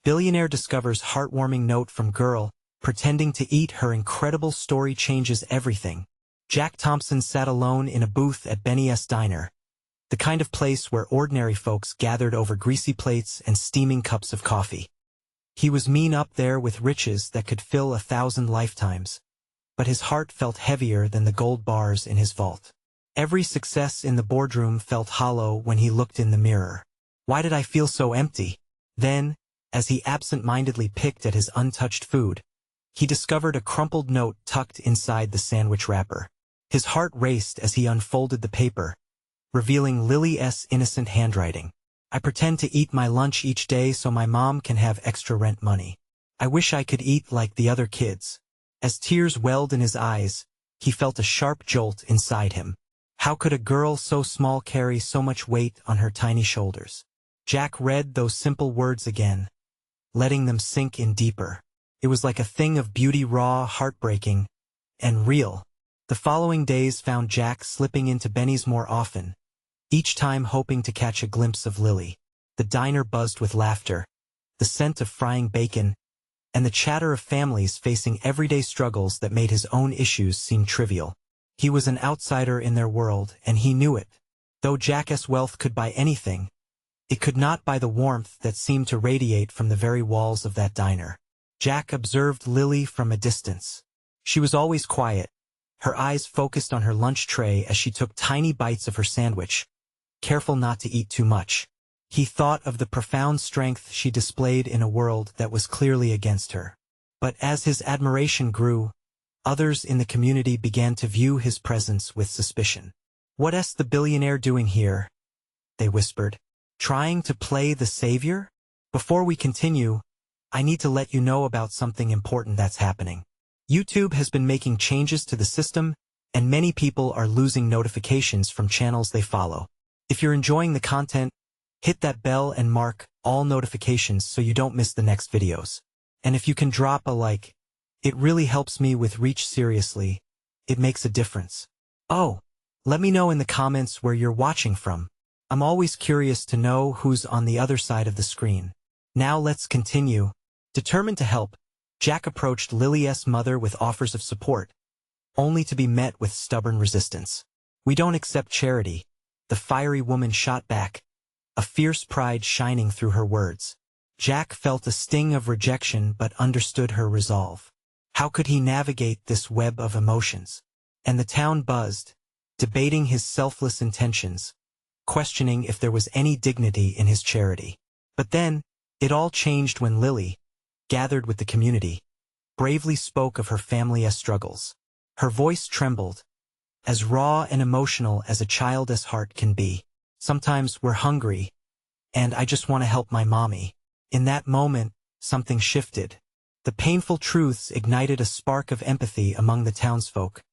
Billionaire discovers heartwarming note from girl, pretending to eat. Her incredible story changes everything. Jack Thompson sat alone in a booth at Benny's diner, the kind of place where ordinary folks gathered over greasy plates and steaming cups of coffee. He was mean up there with riches that could fill 1,000 lifetimes, but his heart felt heavier than the gold bars in his vault. Every success in the boardroom felt hollow when he looked in the mirror. Why did I feel so empty? Then, as he absent-mindedly picked at his untouched food, he discovered a crumpled note tucked inside the sandwich wrapper. His heart raced as he unfolded the paper, revealing Lily's innocent handwriting. I pretend to eat my lunch each day so my mom can have extra rent money. I wish I could eat like the other kids. As tears welled in his eyes, he felt a sharp jolt inside him. How could a girl so small carry so much weight on her tiny shoulders? Jack read those simple words again, letting them sink in deeper. It was like a thing of beauty, raw, heartbreaking, and real. The following days found Jack slipping into Benny's more often, each time hoping to catch a glimpse of Lily. The diner buzzed with laughter, the scent of frying bacon, and the chatter of families facing everyday struggles that made his own issues seem trivial. He was an outsider in their world, and he knew it. Though Jack's wealth could buy anything, it could not buy the warmth that seemed to radiate from the very walls of that diner. Jack observed Lily from a distance. She was always quiet, her eyes focused on her lunch tray as she took tiny bites of her sandwich, careful not to eat too much. He thought of the profound strength she displayed in a world that was clearly against her. But as his admiration grew, others in the community began to view his presence with suspicion. "What's the billionaire doing here?" they whispered. "Trying to play the savior?" Before we continue, I need to let you know about something important that's happening. YouTube has been making changes to the system, and many people are losing notifications from channels they follow. If you're enjoying the content, hit that bell and mark all notifications so you don't miss the next videos. And if you can drop a like, it really helps me with reach. Seriously, it makes a difference. Oh, let me know in the comments where you're watching from. I'm always curious to know who's on the other side of the screen. Now let's continue. Determined to help, Jack approached Lily's mother with offers of support, only to be met with stubborn resistance. "We don't accept charity," the fiery woman shot back, a fierce pride shining through her words. Jack felt a sting of rejection but understood her resolve. How could he navigate this web of emotions? And the town buzzed, debating his selfless intentions, questioning if there was any dignity in his charity. But then, it all changed when Lily, gathered with the community, bravely spoke of her family's struggles. Her voice trembled, as raw and emotional as a child's heart can be. "Sometimes we're hungry, and I just want to help my mommy." In that moment, something shifted. The painful truths ignited a spark of empathy among the townsfolk,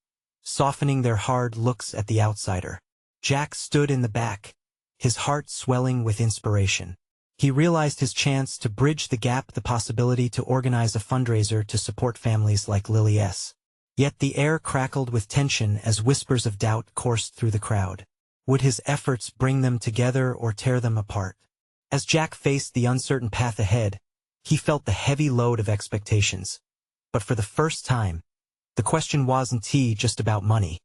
softening their hard looks at the outsider. Jack stood in the back, his heart swelling with inspiration. He realized his chance to bridge the gap, the possibility to organize a fundraiser to support families like Lily's. Yet the air crackled with tension as whispers of doubt coursed through the crowd. Would his efforts bring them together or tear them apart? As Jack faced the uncertain path ahead, he felt the heavy load of expectations. But for the first time, the question wasn't just about money.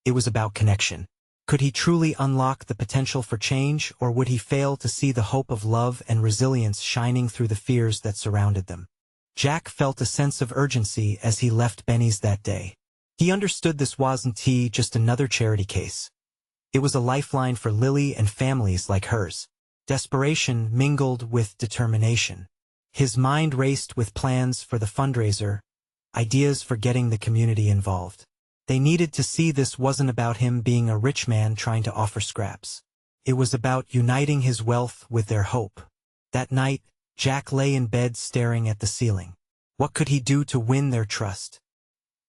It was about connection. Could he truly unlock the potential for change, or would he fail to see the hope of love and resilience shining through the fears that surrounded them? Jack felt a sense of urgency as he left Benny's that day. He understood this wasn't just another charity case. It was a lifeline for Lily and families like hers. Desperation mingled with determination. His mind raced with plans for the fundraiser, ideas for getting the community involved. They needed to see this wasn't about him being a rich man trying to offer scraps. It was about uniting his wealth with their hope. That night, Jack lay in bed staring at the ceiling. What could he do to win their trust?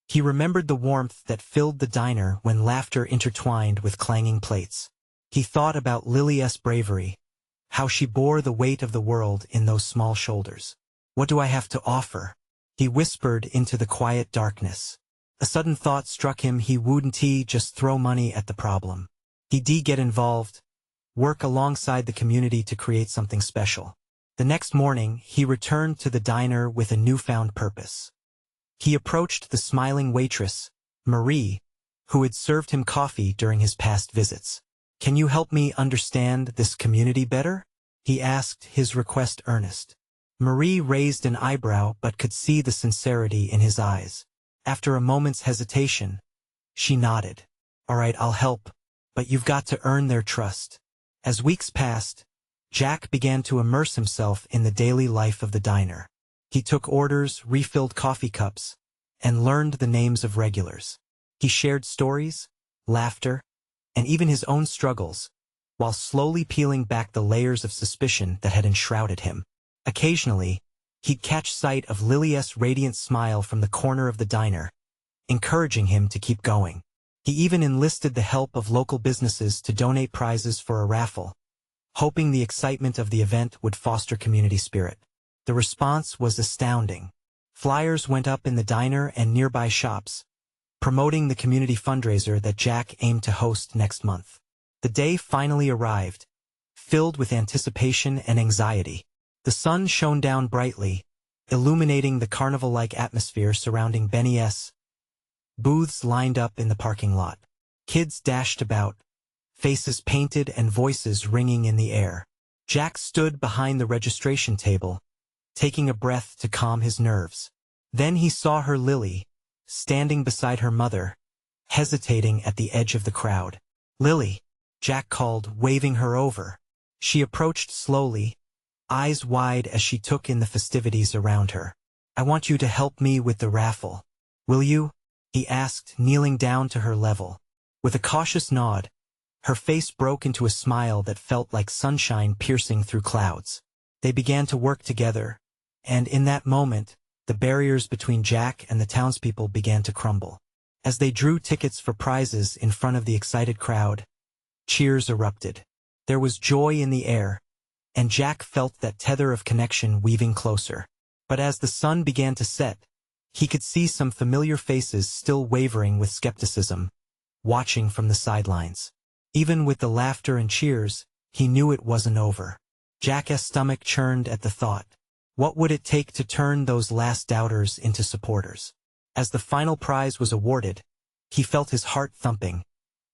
He remembered the warmth that filled the diner when laughter intertwined with clanging plates. He thought about Lily's bravery, how she bore the weight of the world in those small shoulders. "What do I have to offer?" he whispered into the quiet darkness. A sudden thought struck him. He wouldn't just throw money at the problem. He'd get involved, work alongside the community to create something special. The next morning, he returned to the diner with a newfound purpose. He approached the smiling waitress, Marie, who had served him coffee during his past visits. "Can you help me understand this community better?" he asked, his request earnest. Marie raised an eyebrow but could see the sincerity in his eyes. After a moment's hesitation, she nodded. "All right, I'll help, but you've got to earn their trust." As weeks passed, Jack began to immerse himself in the daily life of the diner. He took orders, refilled coffee cups, and learned the names of regulars. He shared stories, laughter, and even his own struggles, while slowly peeling back the layers of suspicion that had enshrouded him. Occasionally, he'd catch sight of Lily's radiant smile from the corner of the diner, encouraging him to keep going. He even enlisted the help of local businesses to donate prizes for a raffle, hoping the excitement of the event would foster community spirit. The response was astounding. Flyers went up in the diner and nearby shops, promoting the community fundraiser that Jack aimed to host next month. The day finally arrived, filled with anticipation and anxiety. The sun shone down brightly, illuminating the carnival-like atmosphere surrounding Billionaire's. Booths lined up in the parking lot. Kids dashed about, faces painted and voices ringing in the air. Jack stood behind the registration table, taking a breath to calm his nerves. Then he saw her Lily, standing beside her mother, hesitating at the edge of the crowd. "Lily," Jack called, waving her over. She approached slowly, eyes wide as she took in the festivities around her. "I want you to help me with the raffle. Will you?" he asked, kneeling down to her level. With a cautious nod, her face broke into a smile that felt like sunshine piercing through clouds. They began to work together, and in that moment, the barriers between Jack and the townspeople began to crumble. As they drew tickets for prizes in front of the excited crowd, cheers erupted. There was joy in the air, and Jack felt that tether of connection weaving closer. But as the sun began to set, he could see some familiar faces still wavering with skepticism, watching from the sidelines. Even with the laughter and cheers, he knew it wasn't over. Jack's stomach churned at the thought. What would it take to turn those last doubters into supporters? As the final prize was awarded, he felt his heart thumping,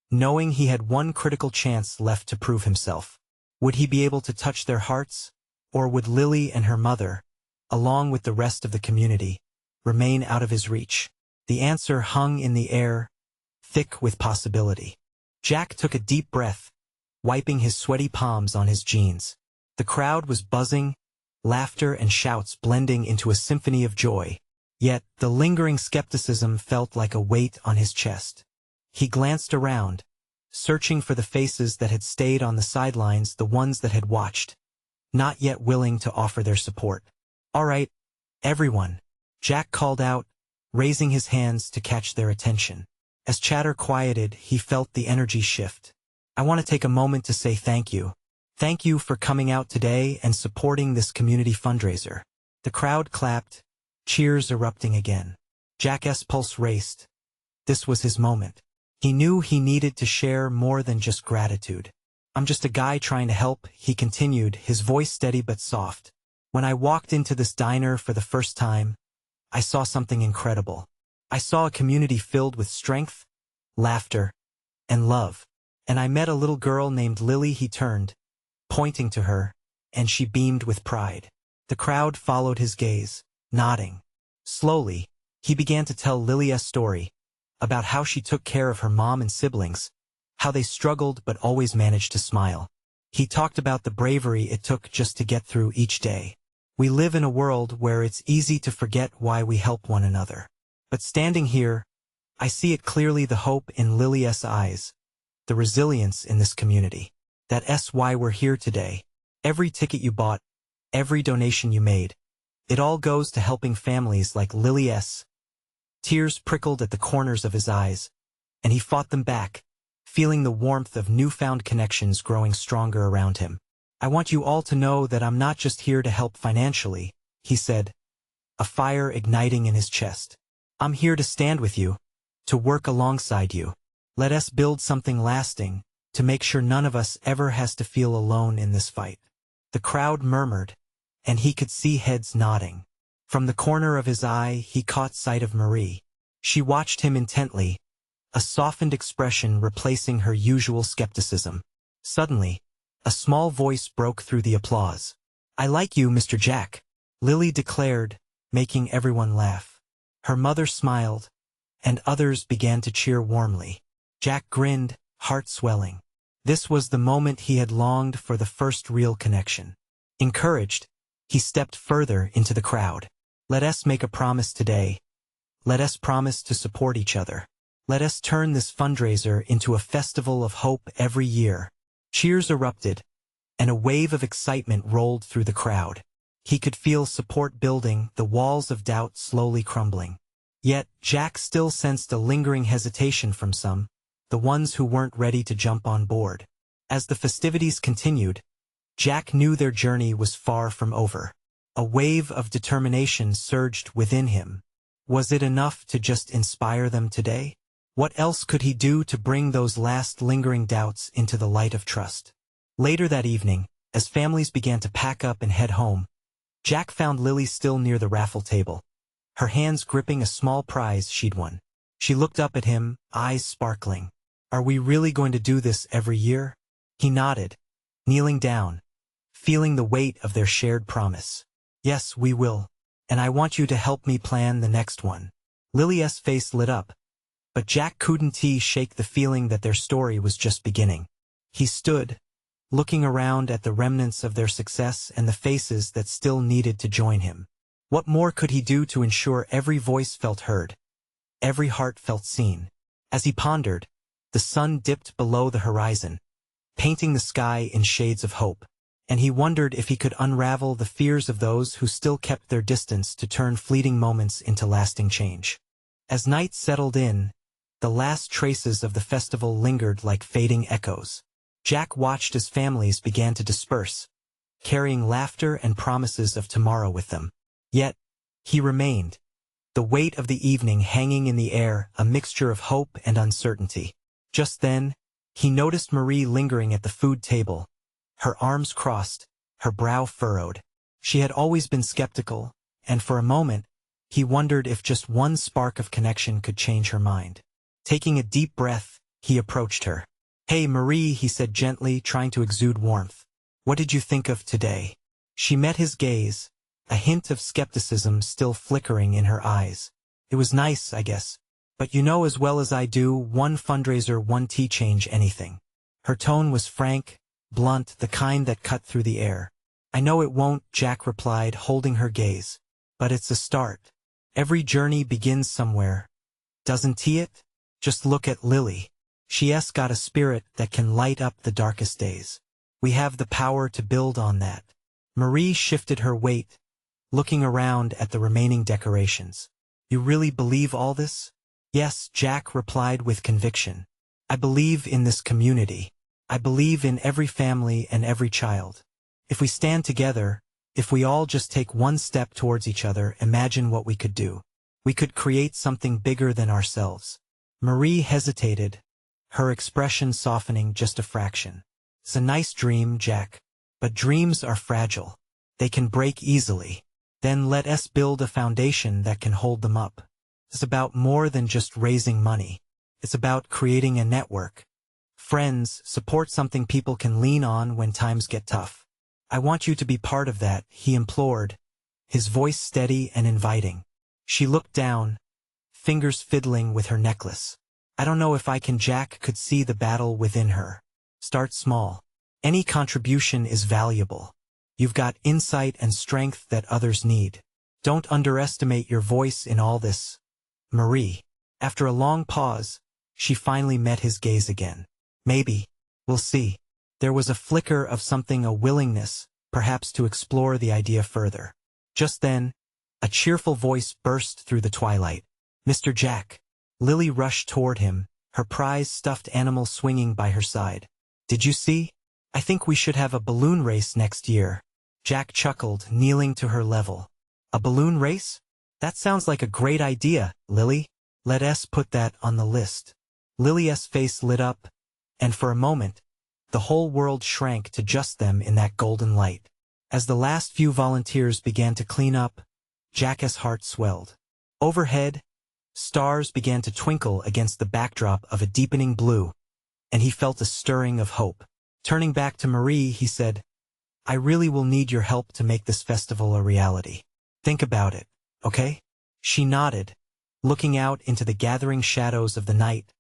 knowing he had one critical chance left to prove himself. Would he be able to touch their hearts, or would Lily and her mother, along with the rest of the community, remain out of his reach? The answer hung in the air, thick with possibility. Jack took a deep breath, wiping his sweaty palms on his jeans. The crowd was buzzing, laughter and shouts blending into a symphony of joy. Yet, the lingering skepticism felt like a weight on his chest. He glanced around, searching for the faces that had stayed on the sidelines, the ones that had watched, not yet willing to offer their support. "All right, everyone," Jack called out, raising his hands to catch their attention. As chatter quieted, he felt the energy shift. "I want to take a moment to say thank you. Thank you for coming out today and supporting this community fundraiser." The crowd clapped, cheers erupting again. Jack's pulse raced. This was his moment. He knew he needed to share more than just gratitude. "I'm just a guy trying to help," he continued, his voice steady but soft. "When I walked into this diner for the first time, I saw something incredible. I saw a community filled with strength, laughter, and love. And I met a little girl named Lily." He turned, pointing to her, and she beamed with pride. The crowd followed his gaze, nodding. Slowly, he began to tell Lily's story, about how she took care of her mom and siblings, how they struggled but always managed to smile. He talked about the bravery it took just to get through each day. We live in a world where it's easy to forget why we help one another. But standing here, I see it clearly, the hope in Lily's eyes, the resilience in this community. That's why we're here today. Every ticket you bought, every donation you made, it all goes to helping families like Lily's. Tears prickled at the corners of his eyes, and he fought them back, feeling the warmth of newfound connections growing stronger around him. "I want you all to know that I'm not just here to help financially," he said, a fire igniting in his chest. "I'm here to stand with you, to work alongside you. Let us build something lasting, to make sure none of us ever has to feel alone in this fight." The crowd murmured, and he could see heads nodding. From the corner of his eye, he caught sight of Marie. She watched him intently, a softened expression replacing her usual skepticism. Suddenly, a small voice broke through the applause. "I like you, Mr. Jack," Lily declared, making everyone laugh. Her mother smiled, and others began to cheer warmly. Jack grinned, heart swelling. This was the moment he had longed for, the first real connection. Encouraged, he stepped further into the crowd. "Let us make a promise today. Let us promise to support each other. Let us turn this fundraiser into a festival of hope every year." Cheers erupted, and a wave of excitement rolled through the crowd. He could feel support building, the walls of doubt slowly crumbling. Yet, Jack still sensed a lingering hesitation from some, the ones who weren't ready to jump on board. As the festivities continued, Jack knew their journey was far from over. A wave of determination surged within him. Was it enough to just inspire them today? What else could he do to bring those last lingering doubts into the light of trust? Later that evening, as families began to pack up and head home, Jack found Lily still near the raffle table, her hands gripping a small prize she'd won. She looked up at him, eyes sparkling. "Are we really going to do this every year?" He nodded, kneeling down, feeling the weight of their shared promise. "Yes, we will. And I want you to help me plan the next one." Lily's face lit up, but Jack couldn't shake the feeling that their story was just beginning. He stood, looking around at the remnants of their success and the faces that still needed to join him. What more could he do to ensure every voice felt heard, every heart felt seen? As he pondered, the sun dipped below the horizon, painting the sky in shades of hope, and he wondered if he could unravel the fears of those who still kept their distance to turn fleeting moments into lasting change. As night settled in, the last traces of the festival lingered like fading echoes. Jack watched as families began to disperse, carrying laughter and promises of tomorrow with them. Yet, he remained, the weight of the evening hanging in the air, a mixture of hope and uncertainty. Just then, he noticed Marie lingering at the food table, her arms crossed, her brow furrowed. She had always been skeptical, and for a moment, he wondered if just one spark of connection could change her mind. Taking a deep breath, he approached her. "Hey, Marie," he said gently, trying to exude warmth. "What did you think of today?" She met his gaze, a hint of skepticism still flickering in her eyes. "It was nice, I guess. But you know as well as I do, one fundraiser won't change anything." Her tone was frank, blunt, the kind that cut through the air. "I know it won't," Jack replied, holding her gaze. "But it's a start. Every journey begins somewhere. Doesn't it? Just look at Lily. She's got a spirit that can light up the darkest days. We have the power to build on that." Marie shifted her weight, looking around at the remaining decorations. "You really believe all this?" "Yes," Jack replied with conviction. "I believe in this community. I believe in every family and every child. If we stand together, if we all just take one step towards each other, imagine what we could do. We could create something bigger than ourselves." Marie hesitated, her expression softening just a fraction. "It's a nice dream, Jack. But dreams are fragile. They can break easily. Then let us build a foundation that can hold them up. It's about more than just raising money. It's about creating a network. Friends, support, something people can lean on when times get tough. I want you to be part of that," he implored, his voice steady and inviting. She looked down, fingers fiddling with her necklace. "I don't know if I can." Jack could see the battle within her. "Start small. Any contribution is valuable. You've got insight and strength that others need. Don't underestimate your voice in all this." Marie. After a long pause, she finally met his gaze again. "Maybe. We'll see." There was a flicker of something, a willingness, perhaps, to explore the idea further. Just then, a cheerful voice burst through the twilight. "Mr. Jack." Lily rushed toward him, her prized stuffed animal swinging by her side. "Did you see? I think we should have a balloon race next year." Jack chuckled, kneeling to her level. "A balloon race? That sounds like a great idea, Lily. Let us put that on the list." Lily's face lit up, and for a moment, the whole world shrank to just them in that golden light. As the last few volunteers began to clean up, Jack's heart swelled. Overhead, stars began to twinkle against the backdrop of a deepening blue, and he felt a stirring of hope. Turning back to Marie, he said, "I really will need your help to make this festival a reality. Think about it, okay?" She nodded, looking out into the gathering shadows of the night,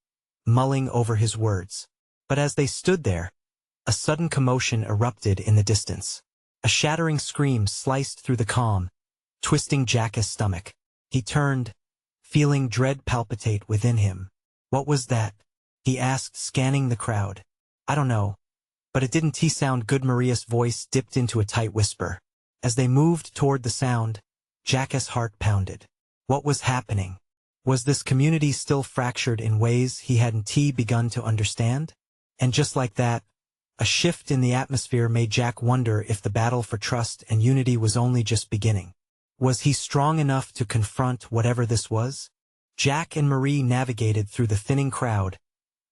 mulling over his words. But as they stood there, a sudden commotion erupted in the distance. A shattering scream sliced through the calm, twisting Jack's stomach. He turned, feeling dread palpitate within him. "What was that?" he asked, scanning the crowd. "I don't know, but it didn't sound good." Maria's voice dipped into a tight whisper. As they moved toward the sound, Jack's heart pounded. What was happening? Was this community still fractured in ways he hadn't begun to understand? And just like that, a shift in the atmosphere made Jack wonder if the battle for trust and unity was only just beginning. Was he strong enough to confront whatever this was? Jack and Marie navigated through the thinning crowd,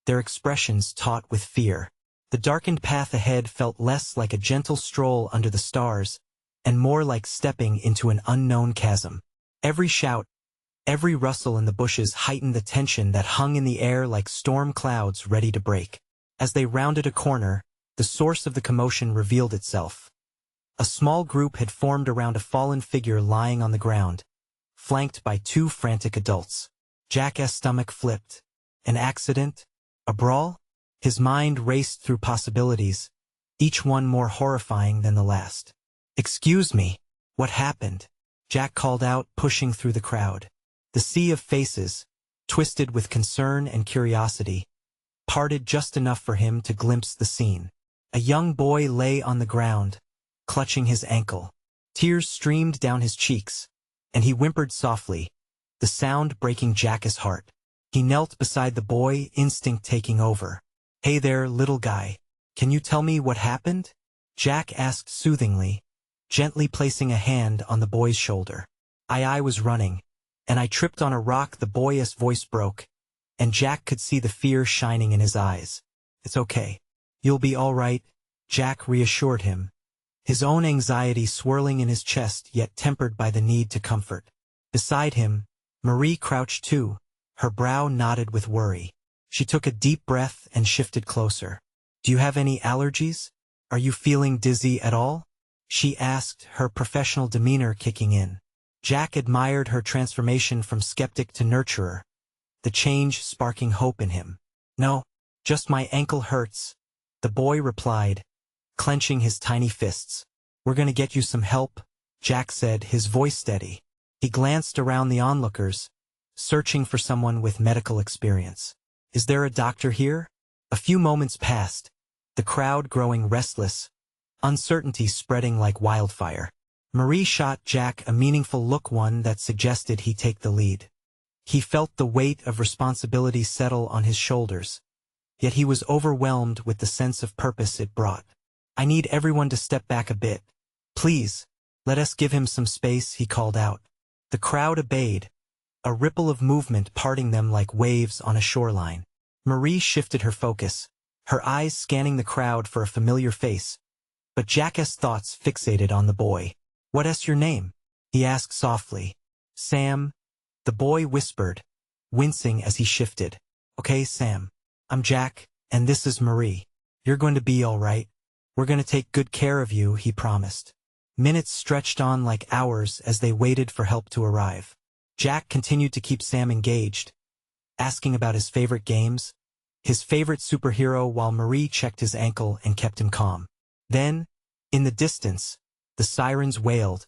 their expressions taut with fear. The darkened path ahead felt less like a gentle stroll under the stars, and more like stepping into an unknown chasm. Every shout, every rustle in the bushes heightened the tension that hung in the air like storm clouds ready to break. As they rounded a corner, the source of the commotion revealed itself. A small group had formed around a fallen figure lying on the ground, flanked by two frantic adults. Jack's stomach flipped. An accident? A brawl? His mind raced through possibilities, each one more horrifying than the last. "Excuse me, what happened?" Jack called out, pushing through the crowd. The sea of faces, twisted with concern and curiosity, parted just enough for him to glimpse the scene. A young boy lay on the ground, clutching his ankle. Tears streamed down his cheeks, and he whimpered softly, the sound breaking Jack's heart. He knelt beside the boy, instinct taking over. "Hey there, little guy. Can you tell me what happened?" Jack asked soothingly, gently placing a hand on the boy's shoulder. I was running, and I tripped on a rock." The boy's voice broke, and Jack could see the fear shining in his eyes. "It's okay. You'll be all right," Jack reassured him, his own anxiety swirling in his chest yet tempered by the need to comfort. Beside him, Marie crouched too, her brow knotted with worry. She took a deep breath and shifted closer. "Do you have any allergies? Are you feeling dizzy at all?" she asked, her professional demeanor kicking in. Jack admired her transformation from skeptic to nurturer, the change sparking hope in him. "No, just my ankle hurts," the boy replied, clenching his tiny fists. "We're gonna get you some help," Jack said, his voice steady. He glanced around the onlookers, searching for someone with medical experience. "Is there a doctor here?" A few moments passed, the crowd growing restless, uncertainty spreading like wildfire. Marie shot Jack a meaningful look, one that suggested he take the lead. He felt the weight of responsibility settle on his shoulders, yet he was overwhelmed with the sense of purpose it brought. "I need everyone to step back a bit. Please, let us give him some space," he called out. The crowd obeyed, a ripple of movement parting them like waves on a shoreline. Marie shifted her focus, her eyes scanning the crowd for a familiar face, but Jack's thoughts fixated on the boy. "What's your name?" he asked softly. "Sam," the boy whispered, wincing as he shifted. "Okay, Sam. I'm Jack, and this is Marie. You're going to be all right. We're going to take good care of you," he promised. Minutes stretched on like hours as they waited for help to arrive. Jack continued to keep Sam engaged, asking about his favorite games, his favorite superhero, while Marie checked his ankle and kept him calm. Then, in the distance, the sirens wailed,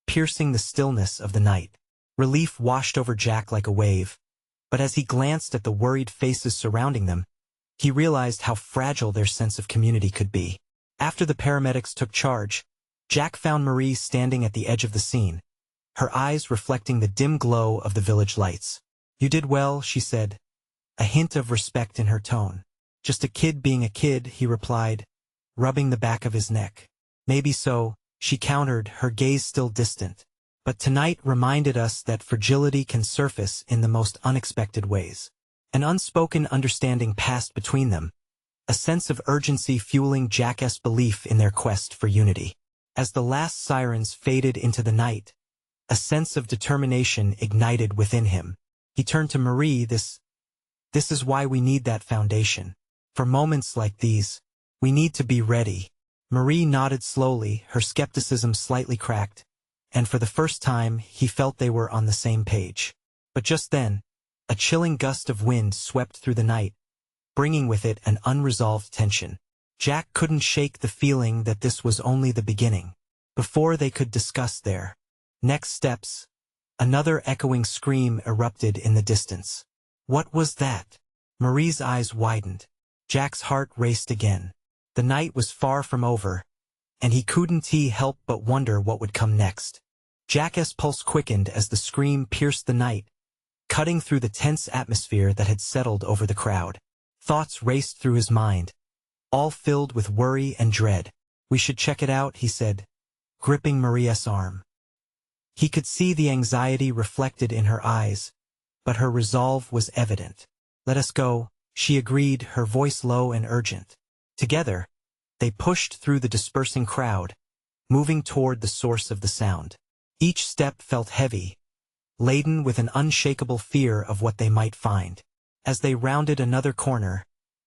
piercing the stillness of the night. Relief washed over Jack like a wave, but as he glanced at the worried faces surrounding them, he realized how fragile their sense of community could be. After the paramedics took charge, Jack found Marie standing at the edge of the scene, her eyes reflecting the dim glow of the village lights. "You did well," she said, a hint of respect in her tone. "Just a kid being a kid," he replied, rubbing the back of his neck. "Maybe so," she countered, her gaze still distant. "But tonight reminded us that fragility can surface in the most unexpected ways." An unspoken understanding passed between them, a sense of urgency fueling Jack's belief in their quest for unity. As the last sirens faded into the night, a sense of determination ignited within him. He turned to Marie. This is why we need that foundation. For moments like these, we need to be ready. Marie nodded slowly, her skepticism slightly cracked, and for the first time he felt they were on the same page. But just then, a chilling gust of wind swept through the night, bringing with it an unresolved tension. Jack couldn't shake the feeling that this was only the beginning. Before they could discuss their next steps, another echoing scream erupted in the distance. What was that? Marie's eyes widened. Jack's heart raced again. The night was far from over, and he couldn't help but wonder what would come next. Jack's pulse quickened as the scream pierced the night, cutting through the tense atmosphere that had settled over the crowd. Thoughts raced through his mind, all filled with worry and dread. We should check it out, he said, gripping Maria's arm. He could see the anxiety reflected in her eyes, but her resolve was evident. Let us go, she agreed, her voice low and urgent. Together, they pushed through the dispersing crowd, moving toward the source of the sound. Each step felt heavy, laden with an unshakable fear of what they might find. As they rounded another corner,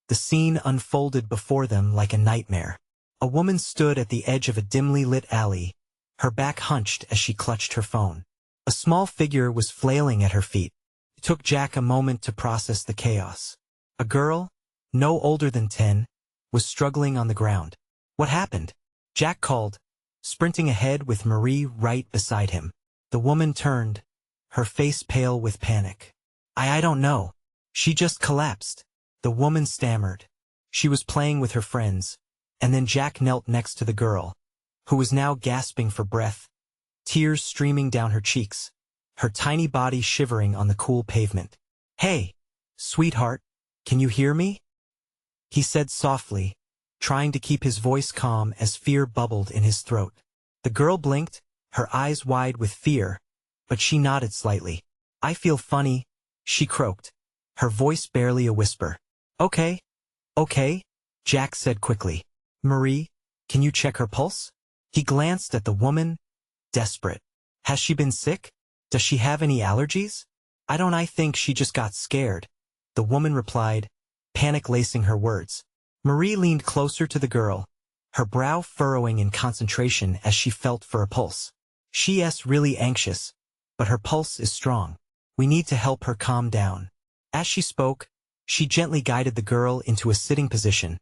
the scene unfolded before them like a nightmare. A woman stood at the edge of a dimly lit alley, her back hunched as she clutched her phone. A small figure was flailing at her feet. It took Jack a moment to process the chaos. A girl, no older than 10, was struggling on the ground. What happened? Jack called, sprinting ahead with Marie right beside him. The woman turned, her face pale with panic. I don't know. She just collapsed. The woman stammered. She was playing with her friends, and then Jack knelt next to the girl, who was now gasping for breath, tears streaming down her cheeks, her tiny body shivering on the cool pavement. Hey, sweetheart, can you hear me? He said softly, trying to keep his voice calm as fear bubbled in his throat. The girl blinked, her eyes wide with fear, but she nodded slightly. I feel funny, she croaked, her voice barely a whisper. Okay, Jack said quickly. Marie, can you check her pulse? He glanced at the woman, desperate. Has she been sick? Does she have any allergies? I think she just got scared, the woman replied, panic lacing her words. Marie leaned closer to the girl, her brow furrowing in concentration as she felt for a pulse. She's really anxious, but her pulse is strong. We need to help her calm down. As she spoke, she gently guided the girl into a sitting position,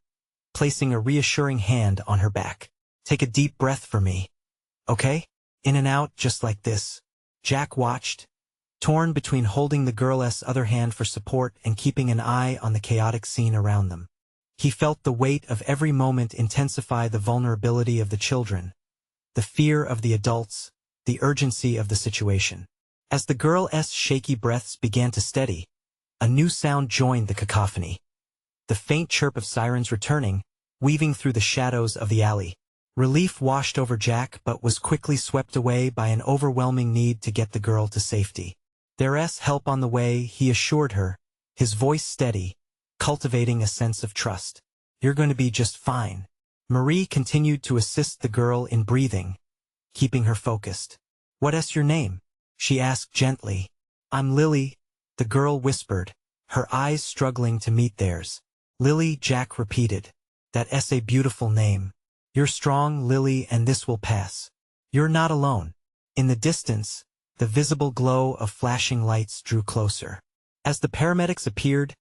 placing a reassuring hand on her back. Take a deep breath for me. Okay? In and out just like this. Jack watched, torn between holding the girl's other hand for support and keeping an eye on the chaotic scene around them. He felt the weight of every moment intensify, the vulnerability of the children, the fear of the adults, the urgency of the situation. As the girl's shaky breaths began to steady, a new sound joined the cacophony. The faint chirp of sirens returning, weaving through the shadows of the alley. Relief washed over Jack but was quickly swept away by an overwhelming need to get the girl to safety. There's help on the way, he assured her, his voice steady, cultivating a sense of trust. You're going to be just fine. Marie continued to assist the girl in breathing, keeping her focused. What's your name? She asked gently. I'm Lily, the girl whispered, her eyes struggling to meet theirs. Lily, Jack repeated. That's a beautiful name. You're strong, Lily, and this will pass. You're not alone. In the distance, the visible glow of flashing lights drew closer. As the paramedics appeared,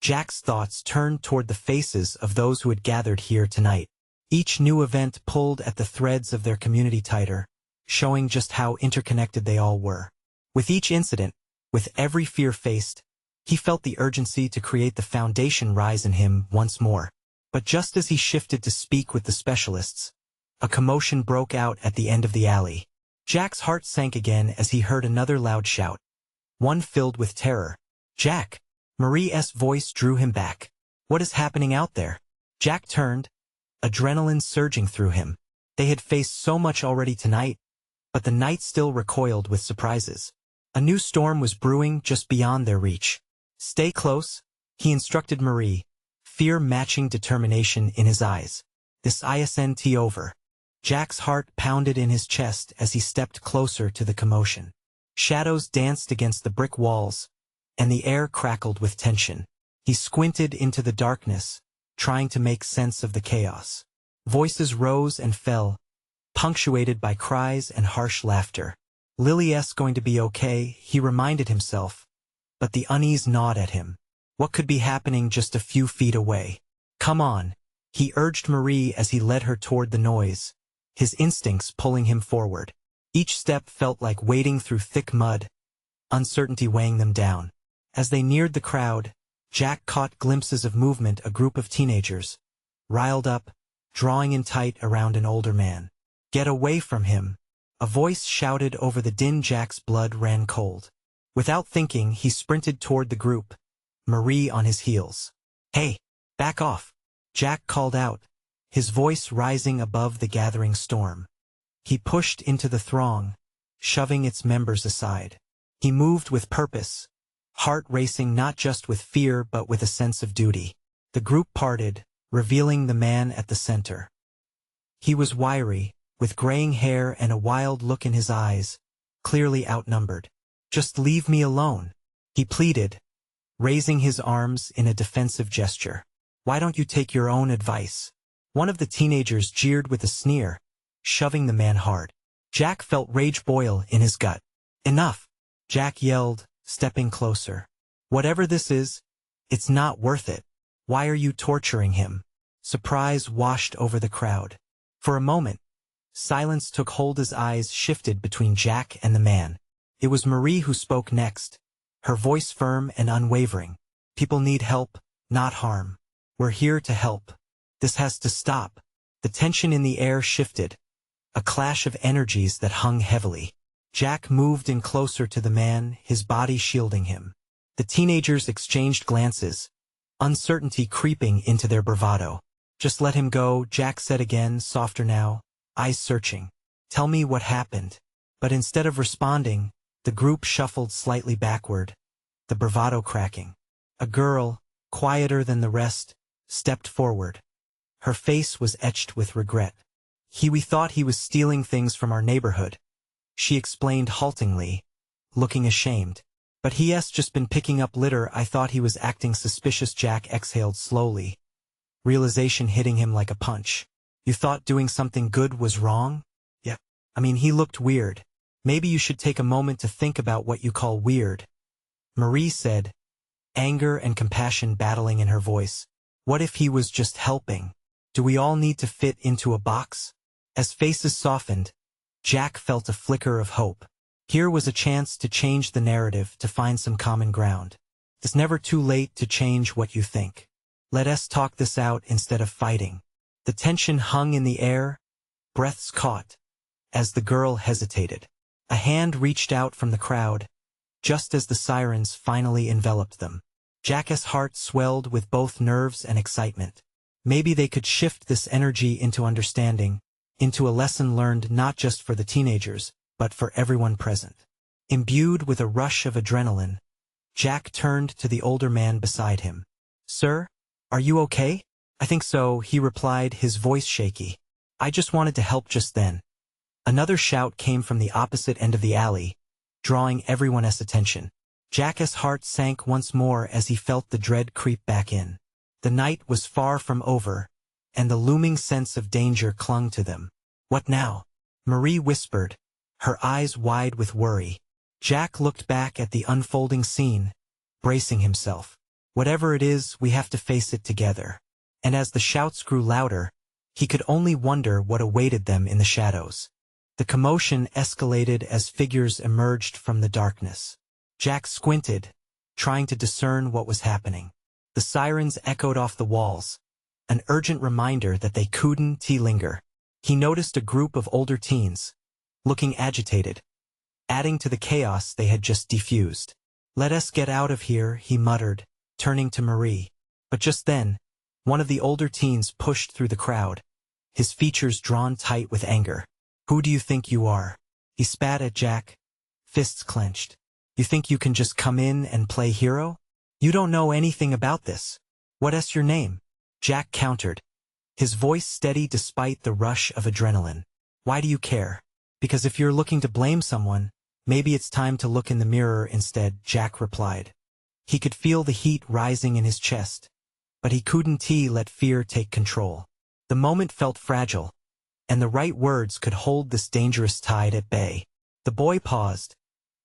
Jack's thoughts turned toward the faces of those who had gathered here tonight. Each new event pulled at the threads of their community tighter, showing just how interconnected they all were. With each incident, with every fear faced, he felt the urgency to create the foundation rise in him once more. But just as he shifted to speak with the specialists, a commotion broke out at the end of the alley. Jack's heart sank again as he heard another loud shout, one filled with terror. Jack! Marie's voice drew him back. What is happening out there? Jack turned, adrenaline surging through him. They had faced so much already tonight, but the night still recoiled with surprises. A new storm was brewing just beyond their reach. Stay close, he instructed Marie, fear matching determination in his eyes. This isn't over. Jack's heart pounded in his chest as he stepped closer to the commotion. Shadows danced against the brick walls, and the air crackled with tension. He squinted into the darkness, trying to make sense of the chaos. Voices rose and fell, punctuated by cries and harsh laughter. Lily's going to be okay, he reminded himself, but the unease gnawed at him. What could be happening just a few feet away? Come on, he urged Marie as he led her toward the noise, his instincts pulling him forward. Each step felt like wading through thick mud, uncertainty weighing them down. As they neared the crowd, Jack caught glimpses of movement, a group of teenagers, riled up, drawing in tight around an older man. Get away from him, a voice shouted over the din. Jack's blood ran cold. Without thinking, he sprinted toward the group, Marie on his heels. Hey, back off, Jack called out, his voice rising above the gathering storm. He pushed into the throng, shoving its members aside. He moved with purpose, heart racing not just with fear but with a sense of duty. The group parted, revealing the man at the center. He was wiry, with graying hair and a wild look in his eyes, clearly outnumbered. Just leave me alone, he pleaded, raising his arms in a defensive gesture. Why don't you take your own advice? One of the teenagers jeered with a sneer, shoving the man hard. Jack felt rage boil in his gut. Enough, Jack yelled, stepping closer. Whatever this is, it's not worth it. Why are you torturing him? Surprise washed over the crowd. For a moment, silence took hold as eyes shifted between Jack and the man. It was Marie who spoke next, her voice firm and unwavering. People need help, not harm. We're here to help. This has to stop. The tension in the air shifted, a clash of energies that hung heavily. Jack moved in closer to the man, his body shielding him. The teenagers exchanged glances, uncertainty creeping into their bravado. Just let him go, Jack said again, softer now, eyes searching. Tell me what happened. But instead of responding, the group shuffled slightly backward, the bravado cracking. A girl, quieter than the rest, stepped forward. Her face was etched with regret. We thought he was stealing things from our neighborhood, she explained haltingly, looking ashamed. But he's just been picking up litter. I thought he was acting suspicious. Jack exhaled slowly, realization hitting him like a punch. You thought doing something good was wrong? Yeah. I mean, he looked weird. Maybe you should take a moment to think about what you call weird, Marie said, anger and compassion battling in her voice. What if he was just helping? Do we all need to fit into a box? As faces softened, Jack felt a flicker of hope. Here was a chance to change the narrative, to find some common ground. It's never too late to change what you think. Let us talk this out instead of fighting. The tension hung in the air, breaths caught, as the girl hesitated. A hand reached out from the crowd, just as the sirens finally enveloped them. Jack's heart swelled with both nerves and excitement. Maybe they could shift this energy into understanding, into a lesson learned not just for the teenagers, but for everyone present. Imbued with a rush of adrenaline, Jack turned to the older man beside him. Sir, are you okay? I think so, he replied, his voice shaky. I just wanted to help just then. Another shout came from the opposite end of the alley, drawing everyone's attention. Jack's heart sank once more as he felt the dread creep back in. The night was far from over, and the looming sense of danger clung to them. What now? Marie whispered, her eyes wide with worry. Jack looked back at the unfolding scene, bracing himself. Whatever it is, we have to face it together. And as the shouts grew louder, he could only wonder what awaited them in the shadows. The commotion escalated as figures emerged from the darkness. Jack squinted, trying to discern what was happening. The sirens echoed off the walls, an urgent reminder that they couldn't linger. He noticed a group of older teens, looking agitated, adding to the chaos they had just diffused. Let us get out of here, he muttered, turning to Marie. But just then, one of the older teens pushed through the crowd, his features drawn tight with anger. Who do you think you are? He spat at Jack, fists clenched. You think you can just come in and play hero? You don't know anything about this. What's your name? Jack countered, his voice steady despite the rush of adrenaline. Why do you care? Because if you're looking to blame someone, maybe it's time to look in the mirror instead, Jack replied. He could feel the heat rising in his chest, but he couldn't let fear take control. The moment felt fragile, and the right words could hold this dangerous tide at bay. The boy paused,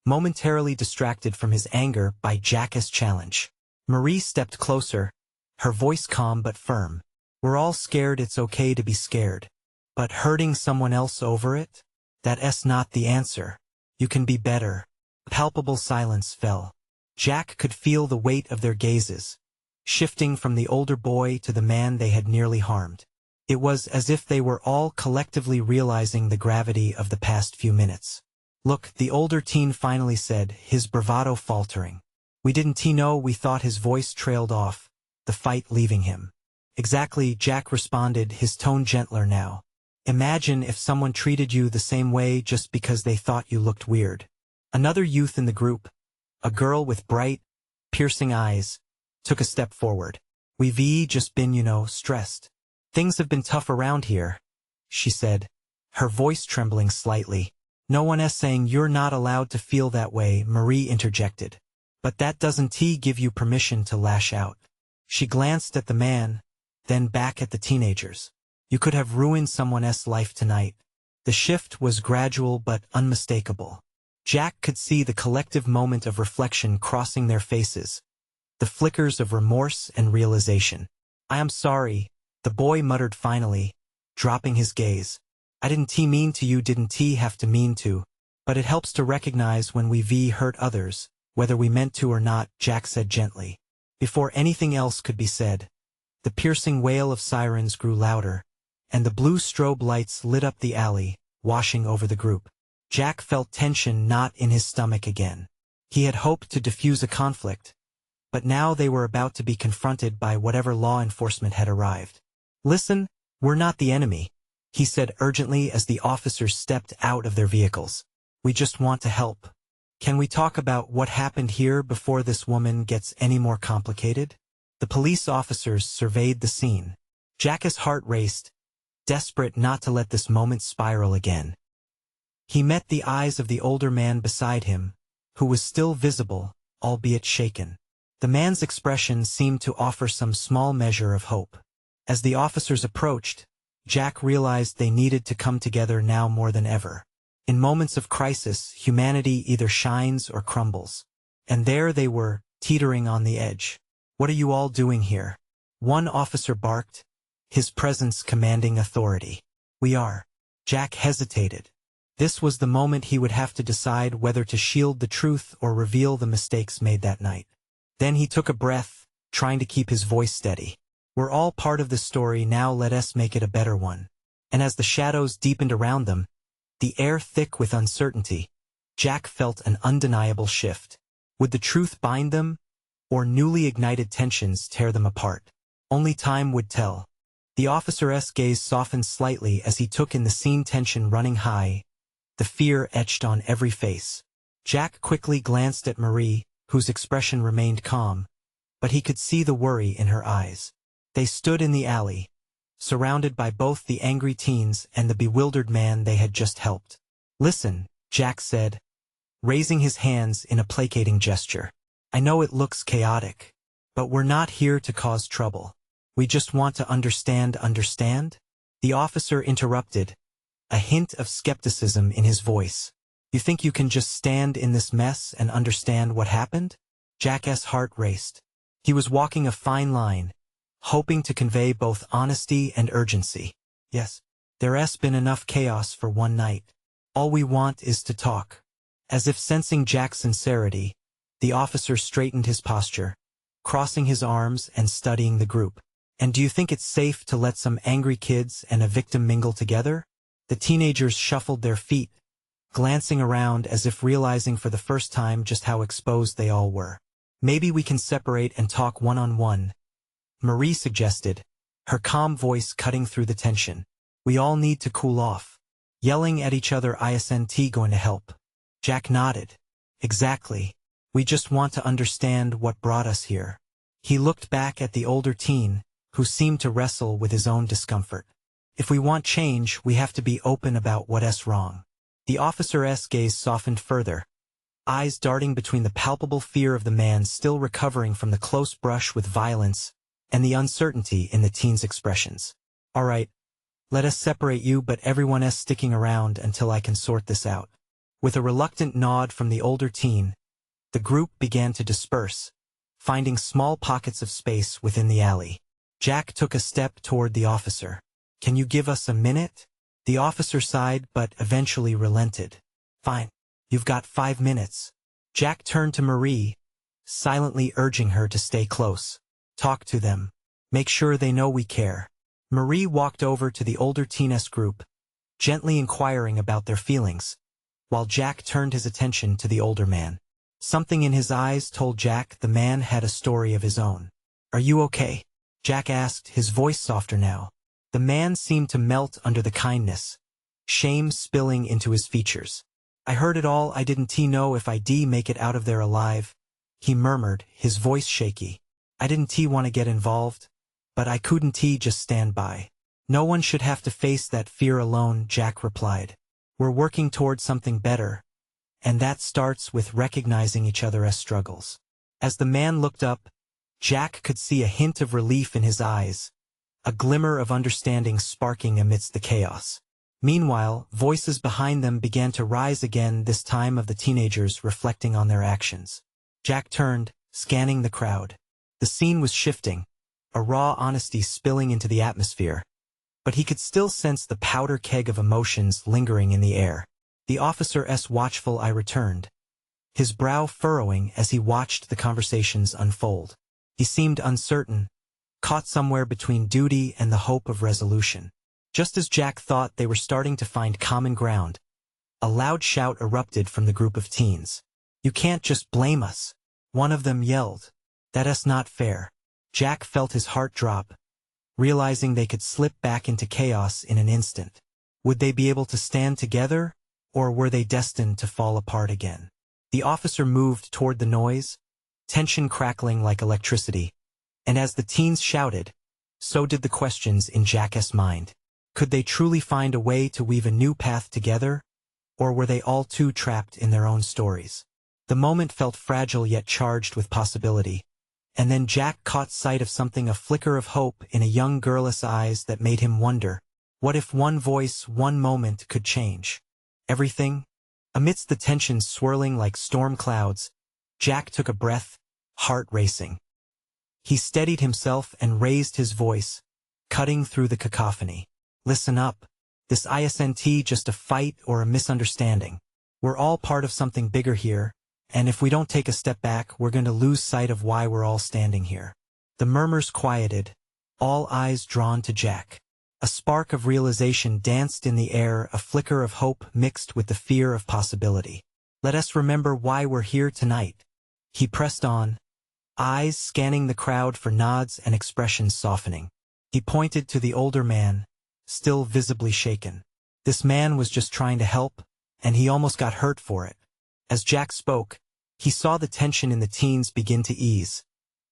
momentarily distracted from his anger by Jack's challenge. Marie stepped closer, her voice calm but firm. We're all scared, it's okay to be scared. But hurting someone else over it? That's not the answer. You can be better. Palpable silence fell. Jack could feel the weight of their gazes, shifting from the older boy to the man they had nearly harmed. It was as if they were all collectively realizing the gravity of the past few minutes. Look, the older teen finally said, his bravado faltering. We didn't know, we thought. His voice trailed off, the fight leaving him. Exactly, Jack responded, his tone gentler now. Imagine if someone treated you the same way just because they thought you looked weird. Another youth in the group, a girl with bright, piercing eyes, took a step forward. We've just been, stressed. Things have been tough around here, she said, her voice trembling slightly. No one's saying you're not allowed to feel that way, Marie interjected. But that doesn't give you permission to lash out. She glanced at the man, then back at the teenagers. You could have ruined someone's life tonight. The shift was gradual but unmistakable. Jack could see the collective moment of reflection crossing their faces, the flickers of remorse and realization. I am sorry, the boy muttered finally, dropping his gaze. I didn't mean to, you didn't have to mean to, but it helps to recognize when we've hurt others, whether we meant to or not, Jack said gently. Before anything else could be said, the piercing wail of sirens grew louder, and the blue strobe lights lit up the alley, washing over the group. Jack felt tension knot in his stomach again. He had hoped to diffuse a conflict, but now they were about to be confronted by whatever law enforcement had arrived. Listen, we're not the enemy, he said urgently as the officers stepped out of their vehicles. We just want to help. Can we talk about what happened here before this woman gets any more complicated? The police officers surveyed the scene. Jack's heart raced, desperate not to let this moment spiral again. He met the eyes of the older man beside him, who was still visible, albeit shaken. The man's expression seemed to offer some small measure of hope. As the officers approached, Jack realized they needed to come together now more than ever. In moments of crisis, humanity either shines or crumbles. And there they were, teetering on the edge. What are you all doing here? One officer barked, his presence commanding authority. We are. Jack hesitated. This was the moment he would have to decide whether to shield the truth or reveal the mistakes made that night. Then he took a breath, trying to keep his voice steady. We're all part of the story, now let us make it a better one. And as the shadows deepened around them, the air thick with uncertainty, Jack felt an undeniable shift. Would the truth bind them, or newly ignited tensions tear them apart? Only time would tell. The officer's gaze softened slightly as he took in the scene, tension running high, the fear etched on every face. Jack quickly glanced at Marie, whose expression remained calm, but he could see the worry in her eyes. They stood in the alley, surrounded by both the angry teens and the bewildered man they had just helped. Listen, Jack said, raising his hands in a placating gesture. I know it looks chaotic, but we're not here to cause trouble. We just want to understand? The officer interrupted, a hint of skepticism in his voice. You think you can just stand in this mess and understand what happened? Jack's heart raced. He was walking a fine line, hoping to convey both honesty and urgency. Yes, there's been enough chaos for one night. All we want is to talk. As if sensing Jack's sincerity, the officer straightened his posture, crossing his arms and studying the group. And do you think it's safe to let some angry kids and a victim mingle together? The teenagers shuffled their feet, glancing around as if realizing for the first time just how exposed they all were. Maybe we can separate and talk one-on-one, Marie suggested, her calm voice cutting through the tension. We all need to cool off. Yelling at each other isn't going to help. Jack nodded. Exactly. We just want to understand what brought us here. He looked back at the older teen, who seemed to wrestle with his own discomfort. If we want change, we have to be open about what's wrong. The officer's gaze softened further, eyes darting between the palpable fear of the man still recovering from the close brush with violence and the uncertainty in the teen's expressions. All right, let us separate you, but everyone is sticking around until I can sort this out. With a reluctant nod from the older teen, the group began to disperse, finding small pockets of space within the alley. Jack took a step toward the officer. Can you give us a minute? The officer sighed but eventually relented. Fine. You've got 5 minutes. Jack turned to Marie, silently urging her to stay close. Talk to them. Make sure they know we care. Marie walked over to the older teen's group, gently inquiring about their feelings, while Jack turned his attention to the older man. Something in his eyes told Jack the man had a story of his own. Are you okay? Jack asked, his voice softer now. The man seemed to melt under the kindness, shame spilling into his features. I heard it all. I didn't know if I'd make it out of there alive, he murmured, his voice shaky. I didn't want to get involved, but I couldn't just stand by. No one should have to face that fear alone, Jack replied. We're working toward something better, and that starts with recognizing each other's struggles. As the man looked up, Jack could see a hint of relief in his eyes, a glimmer of understanding sparking amidst the chaos. Meanwhile, voices behind them began to rise again, this time of the teenagers reflecting on their actions. Jack turned, scanning the crowd. The scene was shifting, a raw honesty spilling into the atmosphere, but he could still sense the powder keg of emotions lingering in the air. The officer's watchful eye returned, his brow furrowing as he watched the conversations unfold. He seemed uncertain, caught somewhere between duty and the hope of resolution. Just as Jack thought they were starting to find common ground, a loud shout erupted from the group of teens. You can't just blame us, one of them yelled. That's not fair. Jack felt his heart drop, realizing they could slip back into chaos in an instant. Would they be able to stand together, or were they destined to fall apart again? The officer moved toward the noise, tension crackling like electricity, and as the teens shouted, so did the questions in Jack's mind. Could they truly find a way to weave a new path together, or were they all too trapped in their own stories? The moment felt fragile yet charged with possibility, and then Jack caught sight of something, a flicker of hope in a young girl's eyes that made him wonder, what if one voice, one moment could change everything? Amidst the tension swirling like storm clouds, Jack took a breath, heart racing. He steadied himself and raised his voice, cutting through the cacophony. Listen up. This isn't just a fight or a misunderstanding. We're all part of something bigger here, and if we don't take a step back, we're going to lose sight of why we're all standing here. The murmurs quieted, all eyes drawn to Jack. A spark of realization danced in the air, a flicker of hope mixed with the fear of possibility. Let us remember why we're here tonight. He pressed on, eyes scanning the crowd for nods and expressions softening. He pointed to the older man, still visibly shaken. This man was just trying to help, and he almost got hurt for it. As Jack spoke, he saw the tension in the teens begin to ease.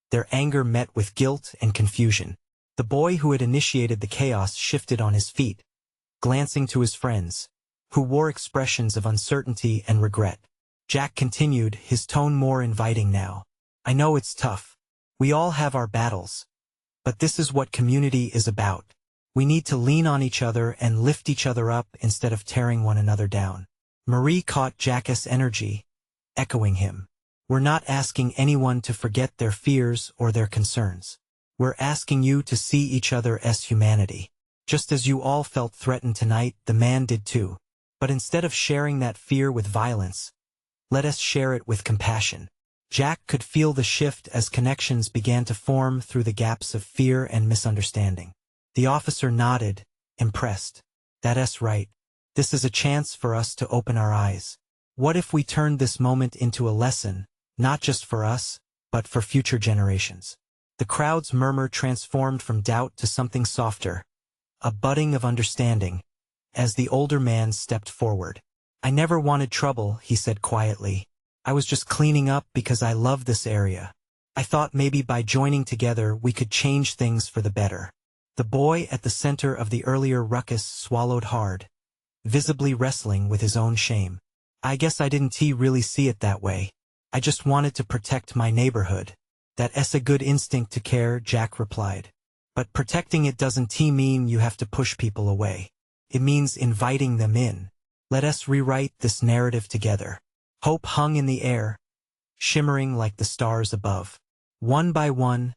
Their anger met with guilt and confusion. The boy who had initiated the chaos shifted on his feet, glancing to his friends, who wore expressions of uncertainty and regret. Jack continued, his tone more inviting now. I know it's tough. We all have our battles. But this is what community is about. We need to lean on each other and lift each other up instead of tearing one another down. Marie caught Jack's energy, echoing him. We're not asking anyone to forget their fears or their concerns. We're asking you to see each other as humanity. Just as you all felt threatened tonight, the man did too. But instead of sharing that fear with violence, let us share it with compassion. Jack could feel the shift as connections began to form through the gaps of fear and misunderstanding. The officer nodded, impressed. That's right. This is a chance for us to open our eyes. What if we turned this moment into a lesson, not just for us, but for future generations? The crowd's murmur transformed from doubt to something softer, a budding of understanding, as the older man stepped forward. I never wanted trouble, he said quietly. I was just cleaning up because I love this area. I thought maybe by joining together we could change things for the better. The boy at the center of the earlier ruckus swallowed hard, visibly wrestling with his own shame. I guess I didn't really see it that way. I just wanted to protect my neighborhood. That's a good instinct to care, Jack replied. But protecting it doesn't mean you have to push people away. It means inviting them in. Let us rewrite this narrative together. Hope hung in the air, shimmering like the stars above. One by one,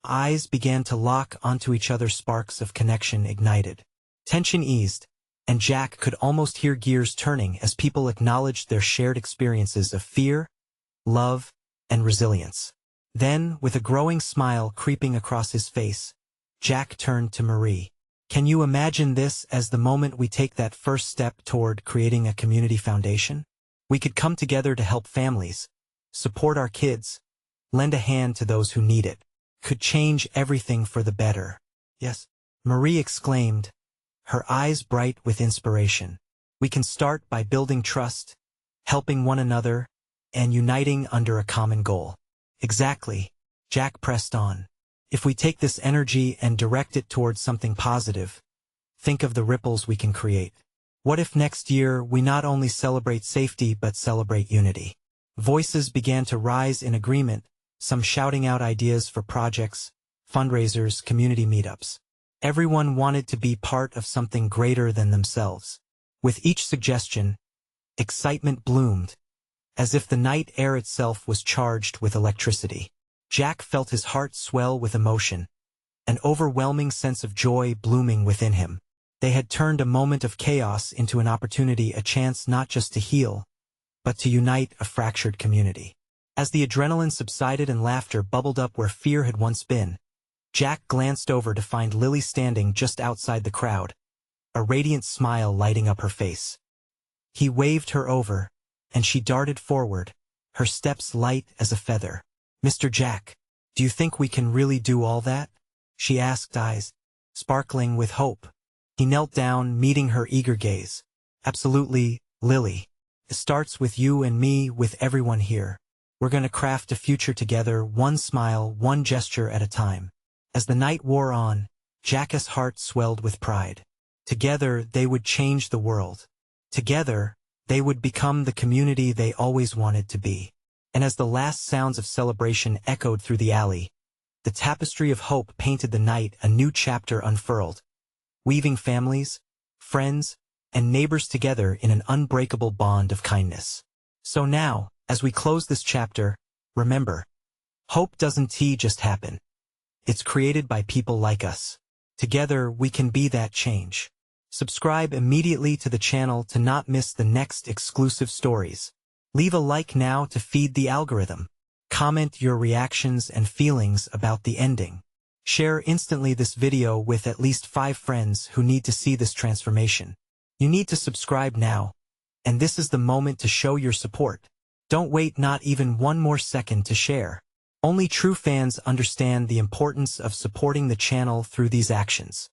eyes began to lock onto each other, sparks of connection ignited. Tension eased, and Jack could almost hear gears turning as people acknowledged their shared experiences of fear, love, and resilience. Then, with a growing smile creeping across his face, Jack turned to Marie. Can you imagine this as the moment we take that first step toward creating a community foundation? We could come together to help families, support our kids, lend a hand to those who need it. Could change everything for the better. Yes, Marie exclaimed, her eyes bright with inspiration. We can start by building trust, helping one another, and uniting under a common goal. Exactly, Jack pressed on. If we take this energy and direct it towards something positive, think of the ripples we can create. What if next year we not only celebrate safety but celebrate unity? Voices began to rise in agreement, some shouting out ideas for projects, fundraisers, community meetups. Everyone wanted to be part of something greater than themselves. With each suggestion, excitement bloomed, as if the night air itself was charged with electricity. Jack felt his heart swell with emotion, an overwhelming sense of joy blooming within him. They had turned a moment of chaos into an opportunity, a chance not just to heal, but to unite a fractured community. As the adrenaline subsided and laughter bubbled up where fear had once been, Jack glanced over to find Lily standing just outside the crowd, a radiant smile lighting up her face. He waved her over, and she darted forward, her steps light as a feather. Mr. Jack, do you think we can really do all that? She asked, eyes sparkling with hope. He knelt down, meeting her eager gaze. Absolutely, Lily. It starts with you and me, with everyone here. We're gonna craft a future together, one smile, one gesture at a time. As the night wore on, Jack's heart swelled with pride. Together, they would change the world. Together, they would become the community they always wanted to be. And as the last sounds of celebration echoed through the alley, the tapestry of hope painted the night, a new chapter unfurled, weaving families, friends, and neighbors together in an unbreakable bond of kindness. So now, as we close this chapter, remember, hope doesn't just happen. It's created by people like us. Together, we can be that change. Subscribe immediately to the channel to not miss the next exclusive stories. Leave a like now to feed the algorithm. Comment your reactions and feelings about the ending. Share instantly this video with at least 5 friends who need to see this transformation. You need to subscribe now, and this is the moment to show your support. Don't wait not even one more second to share. Only true fans understand the importance of supporting the channel through these actions.